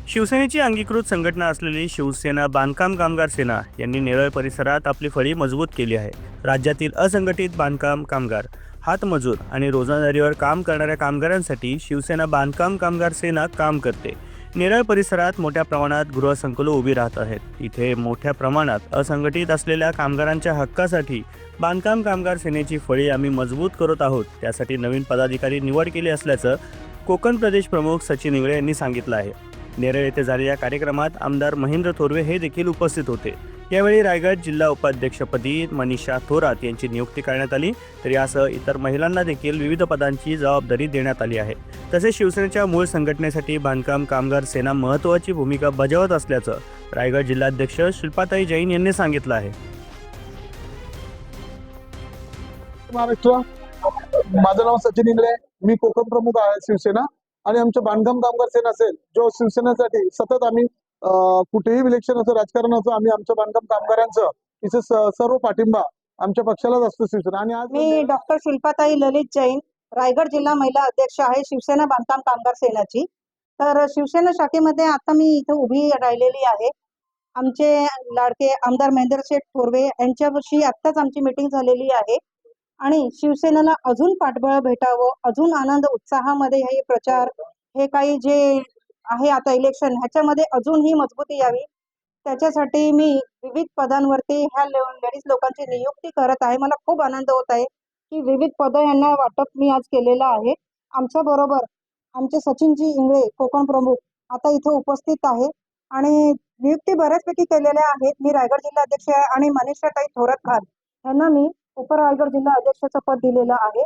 शिवसेनेची अंगीकृत संघटना असलेली शिवसेना बांधकाम कामगार सेना यांनी नेरळ परिसरात आपली फळी मजबूत केली आहे। राज्यातील असंघटित बांधकाम कामगार, हातमजूर आणि रोजंदारीवर काम करणाऱ्या कामगारांसाठी शिवसेना बांधकाम कामगार सेना काम करते। नेरळ परिसरात मोठ्या प्रमाणात गृहसंकुलं उभी राहत आहेत। इथे मोठ्या प्रमाणात असंघटित असलेल्या कामगारांच्या हक्कासाठी बांधकाम कामगार सेनेची फळी आम्ही मजबूत करत आहोत। त्यासाठी नवीन पदाधिकारी निवड केली असल्याचं कोकण प्रदेश प्रमुख सचिन इंगळे यांनी सांगितलं आहे। नेरळ येथे झालेल्या कार्यक्रमात आमदार महेंद्र थोरवे हे देखील उपस्थित होते। यावेळी रायगड जिल्हा उपाध्यक्षपदी मनीषा थोरात यांची नियुक्ती करण्यात आली, तर यासह इतर महिलांना देखील विविध पदांची जबाबदारी देण्यात आली आहे। तसेच शिवसेनेच्या मूळ संघटनेसाठी बांधकाम कामगार सेना महत्त्वाची भूमिका बजावत असल्याचं रायगड जिल्हाध्यक्ष शिल्पाताई जैन यांनी सांगितलं आहे। महाराष्ट्र, माझं नाव सचिन इंगळे, मी कोकण प्रमुख आहे शिवसेना। आणि आमच्या बांधकाम कामगार सेना असेल जो शिवसेनेसाठी सतत आम्ही कुठेही इलेक्शन असो, राजकारण असो, आम्ही आमच्या बांधकाम कामगारांचं तिथे सर्व पाठिंबा आमच्या पक्षालाच असतो शिवसेना। आणि आज मी डॉक्टर शिल्पाताई ललित जैन, रायगड जिल्हा महिला अध्यक्ष आहे शिवसेना बांधकाम कामगार सेनाची। तर शिवसेना शाखेमध्ये आता मी इथे उभी राहिलेली आहे। आमचे लाडके आमदार महेंद्र थोरवे यांच्याशी आत्ताच आमची मीटिंग झालेली आहे आणि शिवसेनेला अजून पाठबळ भेटावं, अजून आनंद उत्साहामध्ये हे प्रचार, हे काही जे आहे आता इलेक्शन, ह्याच्यामध्ये अजूनही मजबूती यावी, त्याच्यासाठी मी विविध पदांवरती ह्या लेडीज लोकांची नियुक्ती करत आहे। मला खूप आनंद होत आहे की विविध पदं यांना वाटप मी आज केलेलं आहे। आमच्या बरोबर आमचे सचिनजी इंगळे कोकण प्रमुख आता इथे उपस्थित आहे आणि नियुक्ती बऱ्याचपैकी केलेल्या आहेत। मी रायगड जिल्हा अध्यक्ष आहे आणि मनीषाताई थोरात यांना मी उप रायगड जिल्हा अध्यक्षाचं पद दिलेलं आहे।